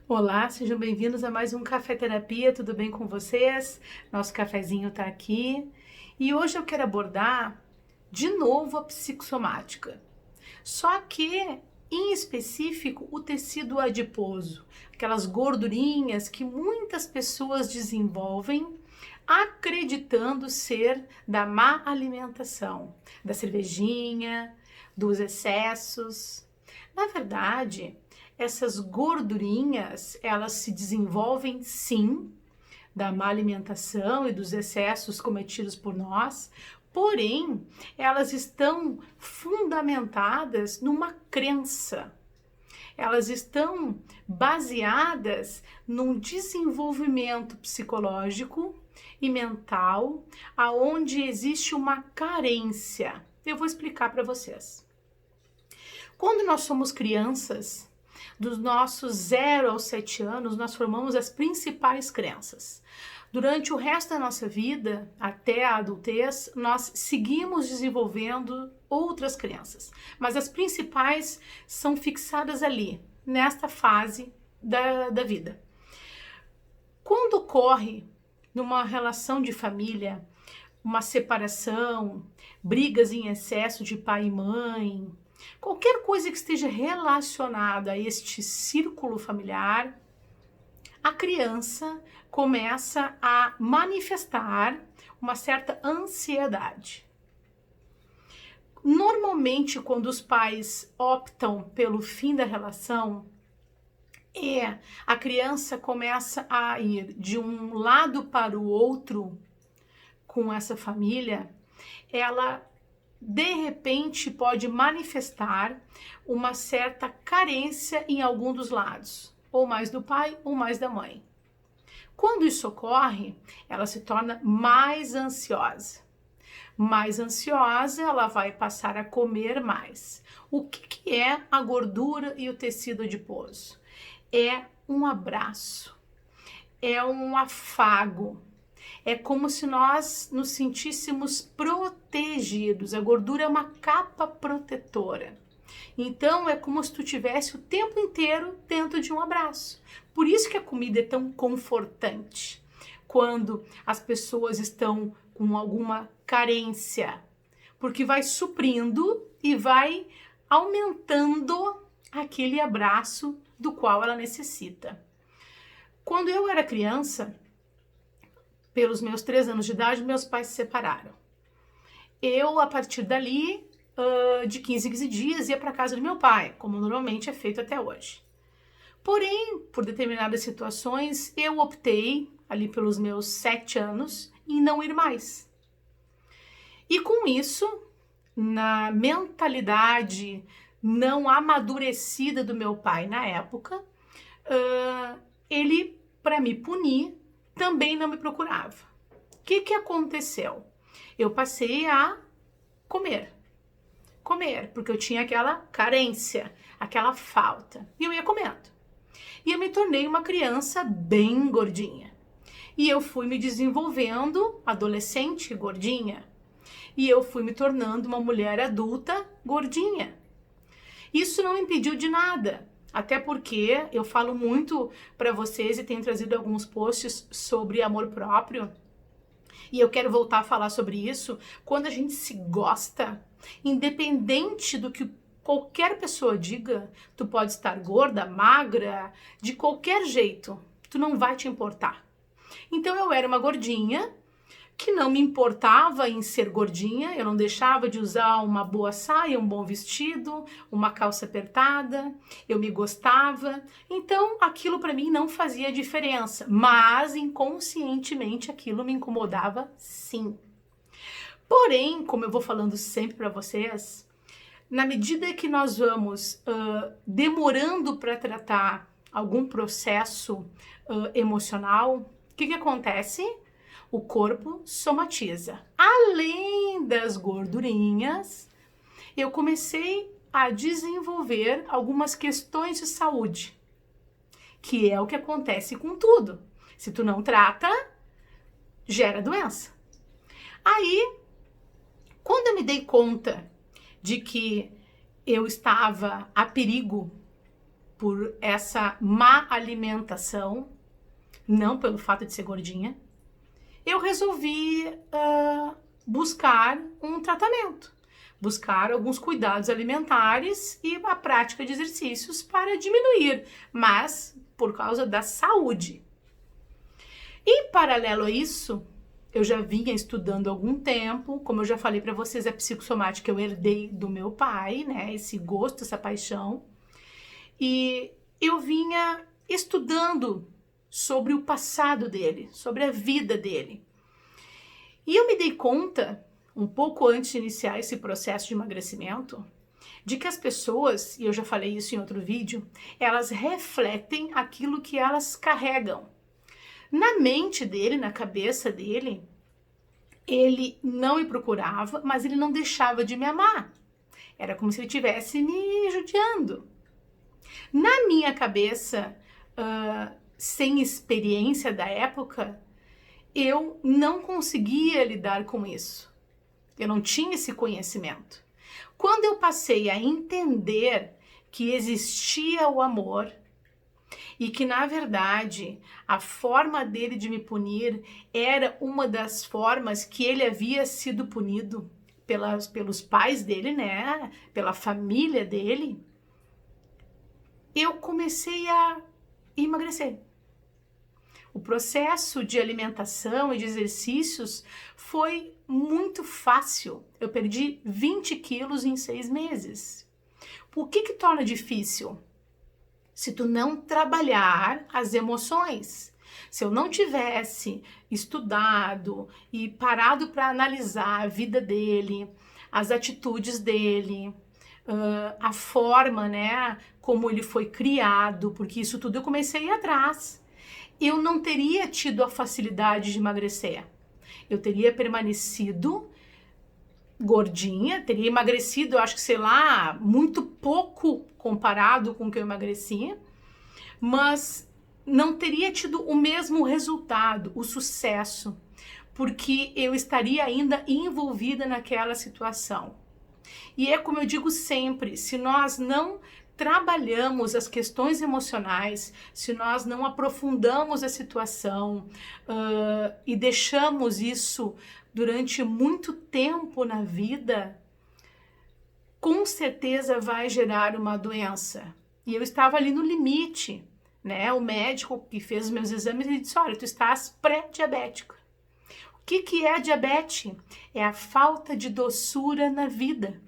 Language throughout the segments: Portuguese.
Olá, sejam bem-vindos a mais um Café Terapia, tudo bem com vocês? Nosso cafezinho tá aqui e hoje eu quero abordar de novo a psicossomática, só que em específico o tecido adiposo, aquelas gordurinhas que muitas pessoas desenvolvem acreditando ser da má alimentação, da cervejinha, dos excessos. Na verdade, essas gordurinhas, elas se desenvolvem sim da má alimentação e dos excessos cometidos por nós, porém, elas estão fundamentadas numa crença. Elas estão baseadas num desenvolvimento psicológico e mental, aonde existe uma carência. Eu vou explicar para vocês. Quando nós somos crianças, dos nossos 0 aos 7 anos, nós formamos as principais crenças. Durante o resto da nossa vida, até a adultez, nós seguimos desenvolvendo outras crenças, mas as principais são fixadas ali, nesta fase da vida. Quando ocorre numa relação de família, uma separação, brigas em excesso de pai e mãe, qualquer coisa que esteja relacionada a este círculo familiar, a criança começa a manifestar uma certa ansiedade. Normalmente, quando os pais optam pelo fim da relação, a criança começa a ir de um lado para o outro com essa família, ela de repente pode manifestar uma certa carência em algum dos lados, ou mais do pai ou mais da mãe. Quando isso ocorre, ela se torna mais ansiosa. Mais ansiosa, ela vai passar a comer mais. O que é a gordura e o tecido adiposo? É um abraço, é um afago. É como se nós nos sentíssemos protegidos. A gordura é uma capa protetora. Então é como se tu tivesse o tempo inteiro dentro de um abraço. Por isso que a comida é tão confortante. Quando as pessoas estão com alguma carência, porque vai suprindo e vai aumentando aquele abraço do qual ela necessita. Quando eu era criança, pelos meus 3 anos de idade, meus pais se separaram. Eu, a partir dali, de 15 em 15 dias, ia para casa do meu pai, como normalmente é feito até hoje. Porém, por determinadas situações, eu optei, ali pelos meus 7 anos, em não ir mais. E com isso, na mentalidade não amadurecida do meu pai na época, ele, para me punir, também não me procurava. O que aconteceu? Eu passei a comer, porque eu tinha aquela carência, aquela falta, e eu ia comendo. E eu me tornei uma criança bem gordinha. E eu fui me desenvolvendo adolescente gordinha. E eu fui me tornando uma mulher adulta gordinha. Isso não me impediu de nada. Até porque eu falo muito para vocês e tenho trazido alguns posts sobre amor próprio. E eu quero voltar a falar sobre isso. Quando a gente se gosta, independente do que qualquer pessoa diga, tu pode estar gorda, magra, de qualquer jeito, tu não vai te importar. Então eu era uma gordinha que não me importava em ser gordinha, eu não deixava de usar uma boa saia, um bom vestido, uma calça apertada, eu me gostava, então aquilo para mim não fazia diferença, mas inconscientemente aquilo me incomodava sim. Porém, como eu vou falando sempre para vocês, na medida que nós vamos demorando para tratar algum processo emocional, o que acontece? O corpo somatiza. Além das gordurinhas, eu comecei a desenvolver algumas questões de saúde, que é o que acontece com tudo. Se tu não trata, gera doença. Aí, quando eu me dei conta de que eu estava a perigo por essa má alimentação, não pelo fato de ser gordinha, eu resolvi buscar um tratamento, buscar alguns cuidados alimentares e a prática de exercícios para diminuir, mas por causa da saúde. Em paralelo a isso, eu já vinha estudando há algum tempo, como eu já falei para vocês, a psicossomática eu herdei do meu pai, né? Esse gosto, essa paixão. E eu vinha estudando sobre o passado dele, sobre a vida dele. E eu me dei conta, um pouco antes de iniciar esse processo de emagrecimento, de que as pessoas, e eu já falei isso em outro vídeo, elas refletem aquilo que elas carregam. Na mente dele, na cabeça dele, ele não me procurava, mas ele não deixava de me amar. Era como se ele estivesse me judiando. Na minha cabeça, sem experiência da época, eu não conseguia lidar com isso. Eu não tinha esse conhecimento. Quando eu passei a entender que existia o amor e que, na verdade, a forma dele de me punir era uma das formas que ele havia sido punido pelos pais dele, né? Pela família dele, eu comecei a emagrecer. O processo de alimentação e de exercícios foi muito fácil. Eu perdi 20 quilos em 6 meses. O que torna difícil? Se tu não trabalhar as emoções. Se eu não tivesse estudado e parado para analisar a vida dele, as atitudes dele, a forma, né, como ele foi criado, porque isso tudo eu comecei a ir atrás, eu não teria tido a facilidade de emagrecer. Eu teria permanecido gordinha, teria emagrecido, eu acho que, sei lá, muito pouco comparado com o que eu emagreci, mas não teria tido o mesmo resultado, o sucesso, porque eu estaria ainda envolvida naquela situação. E é como eu digo sempre, se nós não trabalhamos as questões emocionais, se nós não aprofundamos a situação e deixamos isso durante muito tempo na vida, com certeza vai gerar uma doença. E eu estava ali no limite, né? O médico que fez os meus exames, ele disse, olha, tu estás pré-diabética. O que é a diabetes? É a falta de doçura na vida.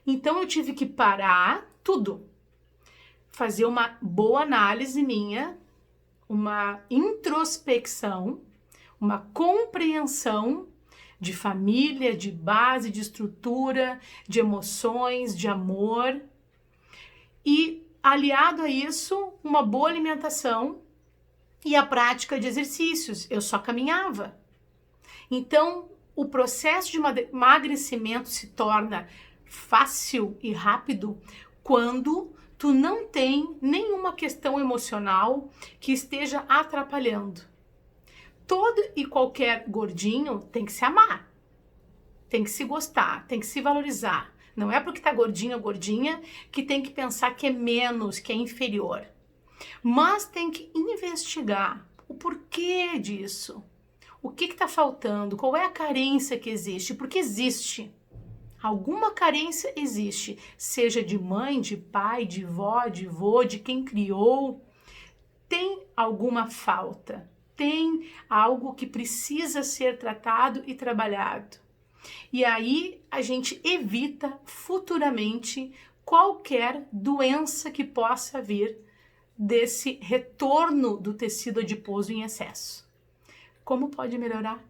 Então eu tive que parar tudo, fazer uma boa análise minha, uma introspecção, uma compreensão de família, de base, de estrutura, de emoções, de amor. E aliado a isso, uma boa alimentação e a prática de exercícios. Eu só caminhava. Então, o processo de emagrecimento se torna fácil e rápido quando tu não tem nenhuma questão emocional que esteja atrapalhando. Todo e qualquer gordinho tem que se amar, tem que se gostar, tem que se valorizar. Não é porque tá gordinho ou gordinha que tem que pensar que é menos, que é inferior. Mas tem que investigar o porquê disso. O que está faltando? Qual é a carência que existe? Porque existe. Alguma carência existe, seja de mãe, de pai, de vó, de vô, de quem criou. Tem alguma falta, tem algo que precisa ser tratado e trabalhado. E aí a gente evita futuramente qualquer doença que possa vir desse retorno do tecido adiposo em excesso. Como pode melhorar?